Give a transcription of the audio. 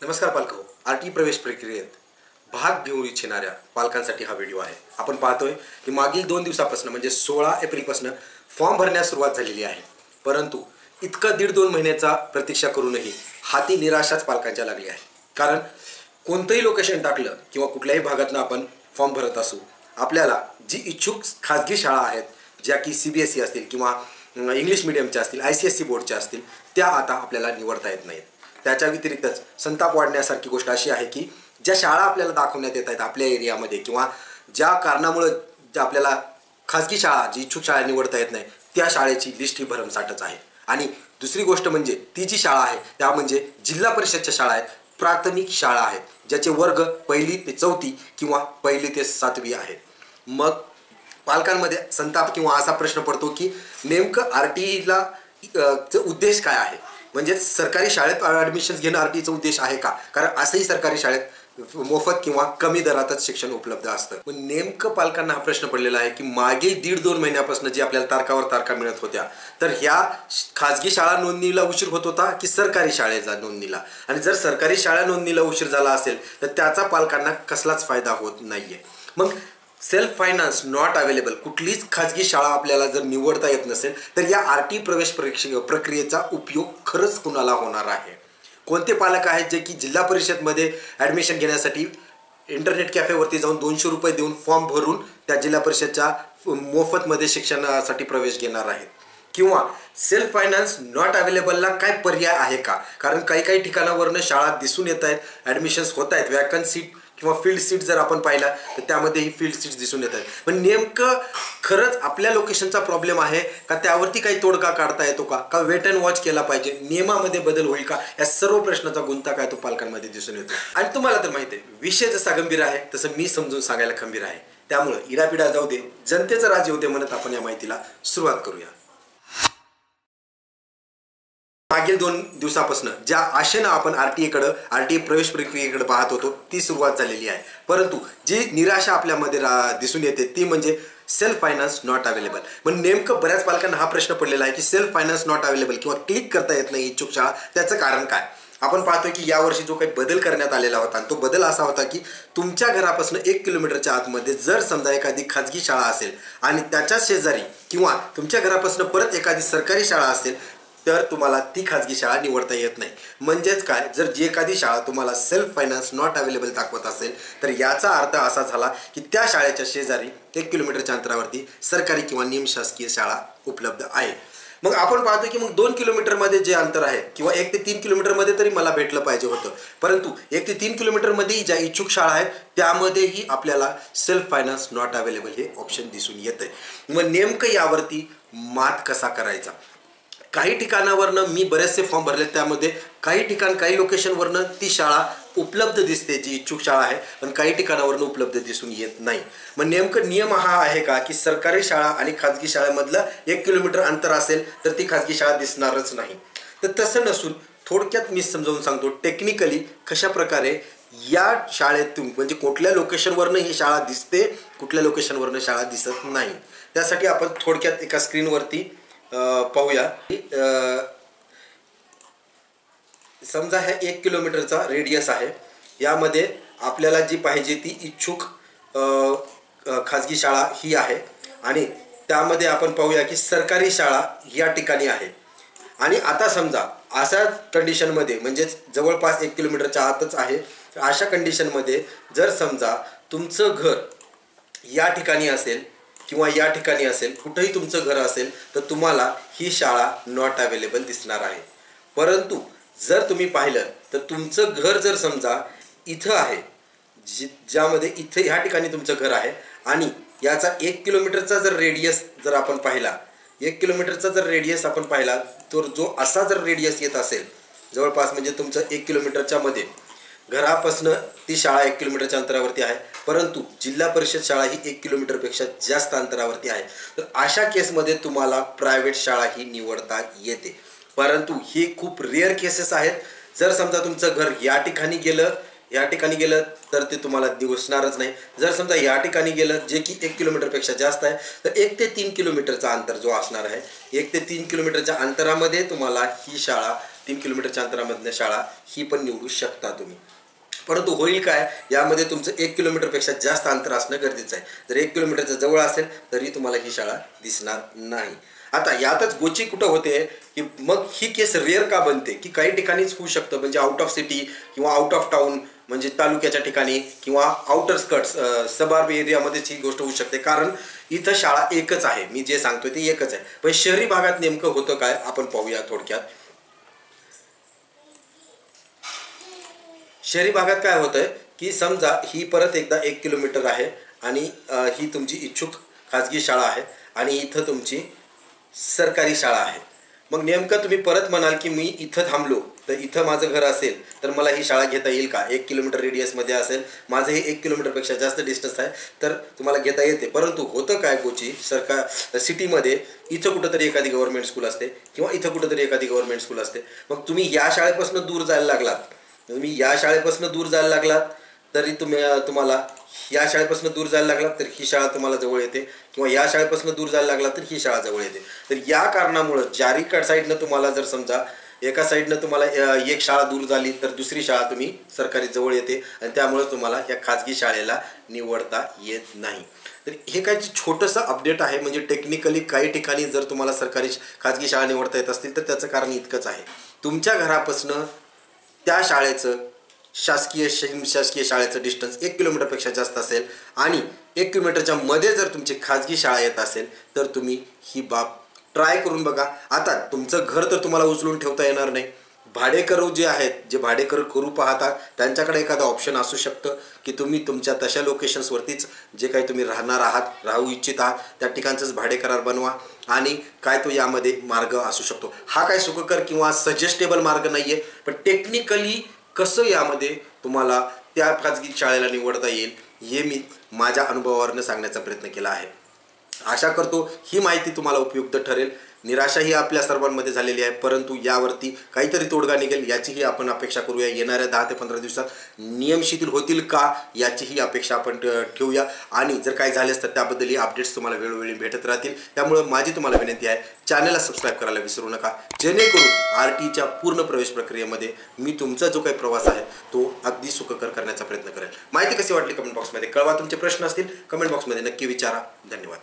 नमस्कार पालको, आरटी प्रवेश प्रक्रियेत भाग घेऊ इच्छिणाऱ्या पालकांसाठी हा व्हिडिओ आहे। आपण पाहतोय की मागील 2 दिवसापासून म्हणजे 16 एप्रिलपासून फॉर्म भरण्यास सुरुवात झालेली आहे। परंतु इतका 1.5-2 महिन्याचा प्रतीक्षा करूनही हाती निराशाच पालकांच्या लागली आहे। कारण कोणतंही लोकेशन टाकलं किंवा कुठल्याही भागातून आपण फॉर्म भरत असू, आपल्याला जी इच्छुक खाजगी शाळा आहेत, ज्या की CBSE असतील किंवा इंग्लिश मीडियमच्या असतील, ICSE बोर्डच्या असतील, त्या आता आपल्याला निवडता येत नाहीत। त्याच्या व्यतिरिक्तच संताप वाढण्यासारखी गोष्ट अशी आहे की ज्या शाळा आपल्याला दाखवण्यात येत आहेत आपल्या एरियामध्ये किंवा ज्या कारणामुळे ज्या आपल्याला खाजगी शाळा जी इच्छुक शाळा निवडता येत नाही, त्या शाळेची लिस्ट ही भरमसाठच आहे। आणि दुसरी गोष्ट म्हणजे ती जी शाळा आहे त्या म्हणजे जिल्हा परिषदच्या शाळा आहेत, प्राथमिक शाळा आहेत, ज्याचे वर्ग 1ली ते 4थी किंवा 1ली ते 7वी आहेत। मग पालकांमध्ये संताप किंवा असा प्रश्न पडतो की नेमकं RTEला उद्देश काय आहे, म्हणजे सरकारी शाळेत ॲडमिशन घेणं RTEचा उद्देश आहे का? कारण असंही सरकारी शाळेत मोफत किंवा कमी दरातच शिक्षण उपलब्ध असतं। पण नेमकं पालकांना हा प्रश्न पडलेला आहे की मागे 1.5-2 महिन्यापासून जी आपल्याला तारकावर तारखा मिळत होत्या, तर ह्या खाजगी शाळा नोंदणीला उशीर होत होता की सरकारी शाळेला नोंदणीला, आणि जर सरकारी शाळा नोंदणीला उशीर झाला असेल तर त्याचा पालकांना कसलाच फायदा होत नाहीये। मग सेल्फ फायनान्स नॉट अवेलेबल कुठलीच खाजगी शाळा आपल्याला जर निवडता येत नसेल तर या RTE प्रवेश प्रक्रियेचा उपयोग खरंच कुणाला होणार आहे? कोणते पालक आहेत जे की जिल्हा परिषदमध्ये ॲडमिशन घेण्यासाठी इंटरनेट कॅफेवरती जाऊन 200 रुपये देऊन फॉर्म भरून त्या जिल्हा परिषदच्या मोफतमध्ये शिक्षणासाठी प्रवेश घेणार आहेत? किंवा सेल्फ फायनान्स नॉट अवेलेबलला काय पर्याय आहे का? कारण काही ठिकाणावरनं शाळा दिसून येत आहेत, ॲडमिशन्स होत आहेत, वॅकंट सीट किंवा फील्ड सीट जर आपण पाहिला तर त्यामध्येही फील्ड सीट्स दिसून येत आहेत। पण नेमकं खरंच आपल्या लोकेशनचा प्रॉब्लेम आहे का, त्यावरती काही तोडगा काढता येतो का वेट अँड वॉच केला पाहिजे, नियमामध्ये बदल होईल का, या सर्व प्रश्नाचा गुंता काय तो पालकांमध्ये दिसून येतो। आणि तुम्हाला तर माहिती आहे विषय जसा गंभीर आहे तसं मी समजून सांगायला खंबीर आहे। त्यामुळे इडापिडा जाऊ दे, जनतेचं राज्य होते म्हणत आपण या माहितीला सुरुवात करूया। मागील 2 दिवसापासून ज्या आशेनं आपण RTE प्रवेश प्रक्रियेकडे पाहत होतो ती सुरुवात झालेली आहे। परंतु जी निराशा आपल्यामध्ये दिसून येते ती म्हणजे सेल्फ फायनान्स नॉट अवेलेबल। पण नेमकं बऱ्याच पालकांना हा प्रश्न पडलेला आहे की सेल्फ फायनान्स नॉट अवेलेबल किंवा क्लिक करता येत नाही इच्छुक शाळा, त्याचं कारण काय? आपण पाहतोय की यावर्षी जो काही बदल करण्यात आलेला होता तो बदल असा होता की तुमच्या घरापासून 1 किलोमीटरच्या आतमध्ये जर समजा एखादी खाजगी शाळा असेल आणि त्याच्या शेजारी किंवा तुमच्या घरापासून परत एखादी सरकारी शाळा असेल तर तुम्हाला ती खाजगी शाळा निवडता येत नाही। म्हणजेच काय, जर जी एखादी शाळा तुम्हाला सेल्फ फायनान्स नॉट अवेलेबल दाखवत असेल तर याचा अर्थ असा झाला की त्या शाळेच्या शेजारी 1 किलोमीटरच्या अंतरावरती सरकारी किंवा निमशासकीय शाळा उपलब्ध आहे। मग आपण पाहतो की मग 2 किलोमीटरमध्ये जे अंतर आहे किंवा 1 ते 3 किलोमीटरमध्ये तरी मला भेटलं पाहिजे होतं, परंतु 1 ते 3 किलोमीटरमध्ये ज्या इच्छुक शाळा आहेत त्यामध्येही आपल्याला सेल्फ फायनान्स नॉट अवेलेबल हे ऑप्शन दिसून येतंय। मग नेमकं यावरती मात कसा करायचा? काही ठिकाणावरनं मी बरेचसे फॉर्म भरले, त्यामध्ये काही लोकेशनवरनं ती शाळा उपलब्ध दिसते जी इच्छुक शाळा आहे, पण काही ठिकाणावरनं उपलब्ध दिसून येत नाही। मग नेमकं नियम हा आहे का की सरकारी शाळा आणि खाजगी शाळेमधलं 1 किलोमीटर अंतर असेल तर ती खाजगी शाळा दिसणारच नाही? तर तसं नसून थोडक्यात मी समजावून सांगतो टेक्निकली कशा प्रकारे या शाळेतून म्हणजे कुठल्या लोकेशनवरनं ही शाळा दिसते, कुठल्या लोकेशनवरनं शाळा दिसत नाही। त्यासाठी आपण थोडक्यात एका स्क्रीनवरती पाहूया। समजा हा 1 किलोमीटरचा रेडियस आहे, यामध्ये आपल्याला जी पाहिजे ती इच्छुक खाजगी शाळा ही आहे आणि त्यामध्ये आपण पाहूया की सरकारी शाळा या ठिकाणी आहे। आणि आता समजा अशा कंडिशनमध्ये म्हणजे जवळपास 1 किलोमीटरच्या आतच आहे, अशा कंडिशनमध्ये जर समजा तुमचं घर या ठिकाणी असेल किंवा या ठिकाणी असेल, कुठेही तुमचं घर असेल तर तुम्हाला ही शाळा नॉट अवेलेबल दिसणार आहे। परंतु जर तुम्ही पाहिलं तर तुमचं घर जर समजा इथं आहे, ज्यामध्ये इथे ह्या ठिकाणी तुमचं घर आहे आणि याचा 1 किलोमीटरचा जर रेडियस जर आपण पाहिला, 1 किलोमीटरचा जर रेडियस आपण पाहिला तर जो असा जर रेडियस येत असेल जवळपास म्हणजे तुमचं 1 किलोमीटरच्या मध्ये घरापासून ती शाळा 1 किलोमीटरच्या अंतरावरती आहे, परंतु जिल्हा परिषद शाळा ही 1 किलोमीटरपेक्षा जास्त अंतरावरती आहे, तर अशा केसमध्ये तुम्हाला प्रायव्हेट शाळा ही निवडता येते। परंतु ही खूप रेअर केसेस आहेत। जर समजा तुमचं घर या ठिकाणी गेलं तर ते तुम्हाला दिसणारच नाही। जर समजा या ठिकाणी गेलं जे की 1 किलोमीटरपेक्षा जास्त आहे तर 1 ते 3 किलोमीटरचा अंतर जो असणार आहे, 1 ते 3 किलोमीटरच्या अंतरामध्ये तुम्हाला ही शाळा 3 किलोमीटरच्या अंतरामधल्या शाळा ही पण निवडू शकता तुम्ही. परंतु होईल काय, यामध्ये तुमचं 1 किलोमीटरपेक्षा जास्त अंतर असणं गरजेचं आहे. जर 1 किलोमीटरच्या जवळ असेल तरी तुम्हाला ही शाळा दिसणार नाही. आता यातच गोची कुठं होते की मग ही केस रेअर का बनते, की काही ठिकाणीच होऊ शकतं, म्हणजे आउट ऑफ सिटी किंवा आउट ऑफ टाउन, म्हणजे तालुक्याच्या ठिकाणी किंवा आउटर स्कर्ट्स सबअर्ब एरियामध्येच ही गोष्ट होऊ शकते. कारण इथं शाळा एकच आहे, मी जे सांगतोय ते एकच आहे. पण शहरी भागात नेमकं होतं काय आपण पाहूया थोडक्यात. शहरी भागात काय होतंय की समजा ही परत एकदा 1 किलोमीटर आहे आणि ही तुमची इच्छुक खाजगी शाळा आहे आणि इथं तुमची सरकारी शाळा आहे. मग नेमकं तुम्ही परत म्हणाल की मी इथं थांबलो तर इथं माझं घर असेल तर मला ही शाळा घेता येईल का, 1 किलोमीटर रेडियसमध्ये असेल, माझं हे 1 किलोमीटरपेक्षा जास्त डिस्टन्स आहे तर तुम्हाला घेता येते. परंतु होतं काय गोची, सरकार सिटीमध्ये इथं कुठंतरी एखादी गव्हर्नमेंट स्कूल असते किंवा इथं कुठंतरी एखादी गव्हर्नमेंट स्कूल असते. मग तुम्ही या शाळेपासून दूर जायला लागलात, तरी तुम्हाला या शाळेपासून दूर जायला लागला तर ही शाळा तुम्हाला जवळ येते किंवा या शाळेपासून दूर जायला लागला तर ही शाळा जवळ येते. तर या कारणामुळं ज्यारी साईडनं तुम्हाला जर समजा एका साईडनं तुम्हाला एक शाळा दूर झाली तर दुसरी शाळा तुम्ही सरकारी जवळ येते आणि त्यामुळे तुम्हाला या खाजगी शाळेला निवडता येत नाही. तर हे काय छोटंसं अपडेट आहे, म्हणजे टेक्निकली काही ठिकाणी जर तुम्हाला सरकारी खाजगी शाळा निवडता येत असतील तर त्याचं कारण इतकंच आहे, तुमच्या घरापासून त्या शाळेचं शासकीय शाळेचं डिस्टन्स 1 किलोमीटरपेक्षा जास्त असेल आणि 1 किलोमीटरच्या मध्ये जर तुमची खाजगी शाळा येत असेल तर तुम्ही ही बाब ट्राय करून बघा. आता तुमचं घर तर तुम्हाला उचलून ठेवता येणार नाही, भाडेकरू जे आहेत, जे भाडेकरू करू पाहतात त्यांच्याकडे एखादा ऑप्शन असू शकतं की तुम्ही तुमच्या तशा लोकेशन्सवरतीच जे काही तुम्ही राहू इच्छित आहात त्या ठिकाणचंच भाडे करार बनवा आणि काय तो यामध्ये मार्ग असू शकतो. हा काय सुखकर किंवा सजेस्टेबल मार्ग नाही आहे, पण टेक्निकली कसं यामध्ये तुम्हाला त्या खाजगी शाळेला निवडता येईल हे मी माझ्या अनुभवावरून सांगण्याचा प्रयत्न केला आहे. आशा करतो ही माहिती तुम्हाला उपयुक्त ठरेल. निराशा ही आपल्या सर्वांमध्ये झालेली आहे, परंतु यावरती काहीतरी तोडगा निघेल याचीही आपण अपेक्षा करूया. येणाऱ्या 10 ते 15 दिवसात नियम शिथिल होतील का याचीही अपेक्षा आपण ठेवूया आणि जर काही झालेस तर त्याबद्दलही अपडेट्स तुम्हाला वेळोवेळी भेटत राहतील. त्यामुळं माझी तुम्हाला विनंती आहे, चॅनलला सबस्क्राईब करायला विसरू नका, जेणेकरून RTच्या पूर्ण प्रवेश प्रक्रियेमध्ये मी तुमचा जो काही प्रवास आहे तो अगदी सुखकर करण्याचा प्रयत्न करेल. माहिती कशी वाटली कमेंट बॉक्समध्ये कळवा. तुमचे प्रश्न असतील कमेंट बॉक्समध्ये नक्की विचारा. धन्यवाद.